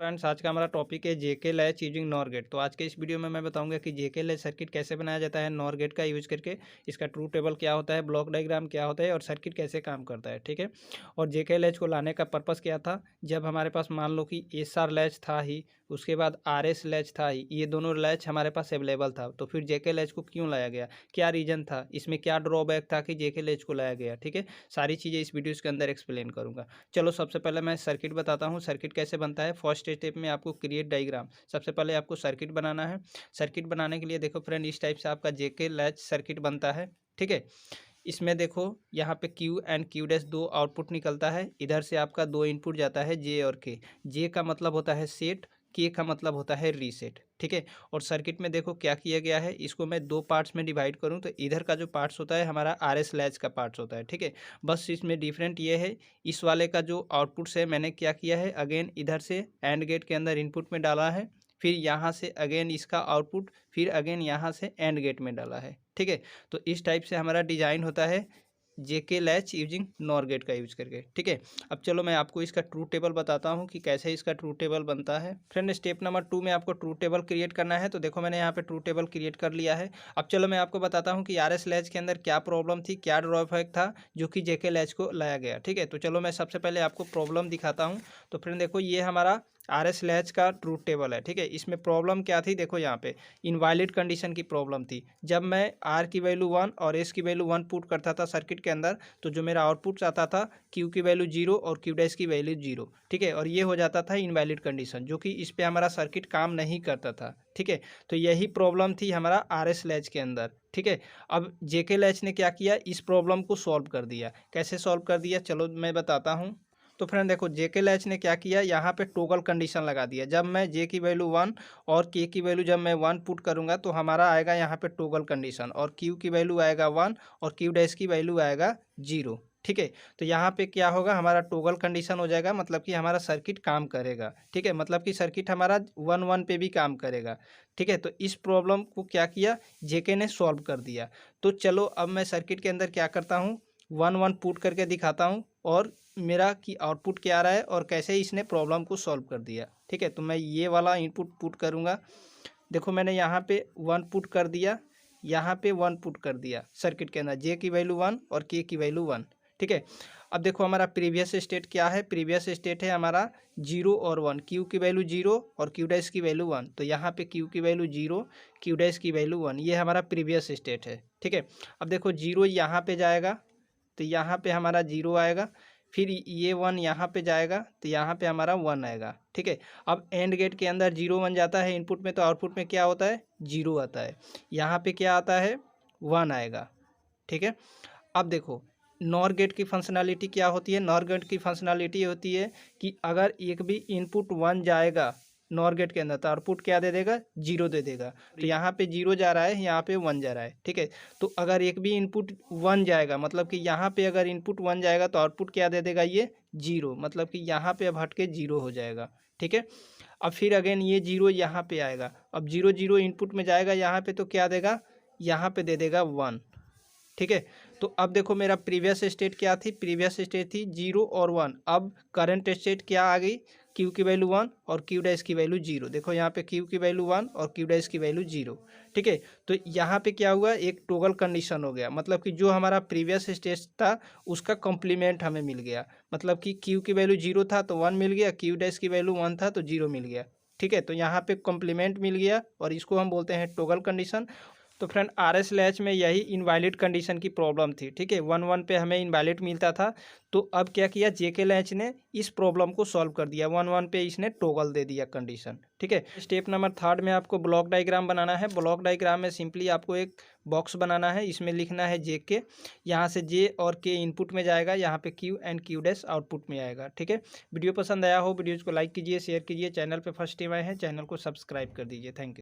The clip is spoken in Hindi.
फ्रेंड्स, आज का हमारा टॉपिक है जेके लैच यूजिंग नॉर गेट। तो आज के इस वीडियो में मैं बताऊंगा कि जेके लैच सर्किट कैसे बनाया जाता है नॉर गेट का यूज करके, इसका ट्रू टेबल क्या होता है, ब्लॉक डायग्राम क्या होता है और सर्किट कैसे काम करता है। ठीक है। और जेके लैच को लाने का पर्पस क्या था, जब हमारे पास मान लो कि एस आर लैच था ही, उसके बाद आर एस लैच था ही, ये दोनों लैच हमारे पास अवेलेबल था, तो फिर जेके लैच को क्यों लाया गया, क्या रीजन था, इसमें क्या ड्रॉबैक था कि जेके लैच को लाया गया। ठीक है, सारी चीज़ें इस वीडियो के अंदर एक्सप्लेन करूँगा। चलो सबसे पहले मैं सर्किट बताता हूँ, सर्किट कैसे बनता है। फर्स्ट स्टेप में आपको क्रिएट डायग्राम, सबसे पहले आपको सर्किट बनाना है। सर्किट बनाने के लिए देखो फ्रेंड, इस टाइप से आपका जेके लैच सर्किट बनता है। ठीक है, इसमें देखो यहाँ पे क्यू एंड क्यू डैश दो आउटपुट निकलता है, इधर से आपका दो इनपुट जाता है जे और के। जे का मतलब होता है सेट, के का मतलब होता है रीसेट। ठीक है, और सर्किट में देखो क्या किया गया है, इसको मैं दो पार्ट्स में डिवाइड करूं तो इधर का जो पार्ट्स होता है हमारा आर एस लैच का पार्ट्स होता है। ठीक है, बस इसमें डिफरेंट ये है, इस वाले का जो आउटपुट्स है मैंने क्या किया है, अगेन इधर से एंड गेट के अंदर इनपुट में डाला है, फिर यहाँ से अगेन इसका आउटपुट, फिर अगेन यहाँ से एंड गेट में डाला है। ठीक है, तो इस टाइप से हमारा डिजाइन होता है जेके लैच यूजिंग नॉर गेट का यूज करके। ठीक है, अब चलो मैं आपको इसका ट्रू टेबल बताता हूँ कि कैसे इसका ट्रू टेबल बनता है। फ्रेंड, स्टेप नंबर 2 में आपको ट्रू टेबल क्रिएट करना है, तो देखो मैंने यहाँ पे ट्रू टेबल क्रिएट कर लिया है। अब चलो मैं आपको बताता हूँ कि आर एस लैच के अंदर क्या प्रॉब्लम थी, क्या ड्रॉबैक था जो कि जेके लैच को लाया गया। ठीक है, तो चलो मैं सबसे पहले आपको प्रॉब्लम दिखाता हूँ। तो फ्रेंड देखो, ये हमारा आर एस लैच का ट्रूथ टेबल है। ठीक है, इसमें प्रॉब्लम क्या थी, देखो यहाँ पे इनवैलिड कंडीशन की प्रॉब्लम थी। जब मैं आर की वैल्यू 1 और एस की वैल्यू 1 पुट करता था सर्किट के अंदर, तो जो मेरा आउटपुट आता था क्यू की वैल्यू 0 और क्यू डैश की वैल्यू 0। ठीक है, और ये हो जाता था इनवैलिड कंडीशन, जो कि इस पर हमारा सर्किट काम नहीं करता था। ठीक है, तो यही प्रॉब्लम थी हमारा आर एस लैच के अंदर। ठीक है, अब जेके लैच ने क्या किया, इस प्रॉब्लम को सॉल्व कर दिया। कैसे सॉल्व कर दिया, चलो मैं बताता हूँ। तो फ्रेंड देखो, जेके लैच ने क्या किया, यहाँ पे टोगल कंडीशन लगा दिया। जब मैं जे की वैल्यू 1 और के की वैल्यू जब मैं 1 पुट करूँगा तो हमारा आएगा यहाँ पे टोगल कंडीशन, और क्यू की वैल्यू आएगा 1 और क्यू डैश की वैल्यू आएगा 0। ठीक है, तो यहाँ पे क्या होगा, हमारा टोगल कंडीशन हो जाएगा, मतलब कि हमारा सर्किट काम करेगा। ठीक है, मतलब कि सर्किट हमारा 1 1 पे भी काम करेगा। ठीक है, तो इस प्रॉब्लम को क्या किया, जेके ने सॉल्व कर दिया। तो चलो अब मैं सर्किट के अंदर क्या करता हूँ, 1 1 पुट करके दिखाता हूँ और मेरा कि आउटपुट क्या आ रहा है और कैसे इसने प्रॉब्लम को सॉल्व कर दिया। ठीक है, तो मैं ये वाला इनपुट पुट करूँगा। देखो मैंने यहाँ पे 1 पुट कर दिया, यहाँ पे 1 पुट कर दिया सर्किट के अंदर, जे की वैल्यू 1 और के की वैल्यू 1। ठीक है, अब देखो हमारा प्रीवियस स्टेट क्या है, प्रीवियस स्टेट है हमारा 0 और 1, क्यू की वैल्यू 0 और क्यू डैश की वैल्यू 1। तो यहाँ पे क्यू की वैल्यू 0, क्यू डैश की वैल्यू 1, ये हमारा प्रीवियस स्टेट है। ठीक है, अब देखो 0 यहाँ पे जाएगा तो यहाँ पे हमारा 0 आएगा, फिर ये 1 यहाँ पे जाएगा तो यहाँ पे हमारा 1 आएगा। ठीक है, अब एंड गेट के अंदर 0 1 जाता है इनपुट में, तो आउटपुट में क्या होता है, 0 आता है। यहाँ पे क्या आता है, 1 आएगा। ठीक है, अब देखो नॉर गेट की फंक्शनैलिटी क्या होती है, नॉर गेट की फंक्शनैलिटी होती है कि अगर एक भी इनपुट 1 जाएगा नॉर गेट के अंदर तो आउटपुट क्या दे देगा, 0 दे देगा। तो यहाँ पे 0 जा रहा है, यहाँ पे 1 जा रहा है। ठीक है, तो अगर एक भी इनपुट 1 जाएगा, मतलब कि यहाँ पे अगर इनपुट 1 जाएगा तो आउटपुट क्या दे देगा, ये 0, मतलब कि यहाँ पे अब हट के 0 हो जाएगा। ठीक है, अब फिर अगेन ये 0 यहाँ पे आएगा, अब 0 0 इनपुट में जाएगा यहाँ पे तो क्या देगा, यहाँ पे दे देगा 1। ठीक है, तो अब देखो मेरा प्रीवियस स्टेट क्या थी, प्रीवियस स्टेट थी 0 और 1। अब करंट स्टेट क्या आ गई, क्यू की वैल्यू 1 और क्यू डैश की वैल्यू 0। देखो यहाँ पे क्यू की वैल्यू 1 और क्यू डैश की वैल्यू 0। ठीक है, तो यहाँ पे क्या हुआ, एक टोगल कंडीशन हो गया, मतलब कि जो हमारा प्रीवियस स्टेट था उसका कॉम्प्लीमेंट हमें मिल गया। मतलब कि क्यू की वैल्यू 0 था तो 1 मिल गया, क्यू डैश की वैल्यू 1 था तो 0 मिल गया। ठीक है, तो यहाँ पे कॉम्प्लीमेंट मिल गया और इसको हम बोलते हैं टोगल कंडीशन। तो फ्रेंड आर एस लैच में यही इनवैलिड कंडीशन की प्रॉब्लम थी। ठीक है, 1 1 पे हमें इनवैलिड मिलता था, तो अब क्या किया, जेके लैच ने इस प्रॉब्लम को सॉल्व कर दिया, 1 1 पे इसने टोगल दे दिया कंडीशन। ठीक है, स्टेप नंबर 3 में आपको ब्लॉक डायग्राम बनाना है। ब्लॉक डायग्राम में सिंपली आपको एक बॉक्स बनाना है, इसमें लिखना है जेके, यहाँ से जे और के इनपुट में जाएगा, यहाँ पे Q and Q dash output में आएगा। ठीक है, वीडियो पसंद आया हो वीडियोज़ को लाइक कीजिए, शेयर कीजिए, चैनल पर फर्स्ट टाइम आए हैं चैनल को सब्सक्राइब कर दीजिए। Thank you.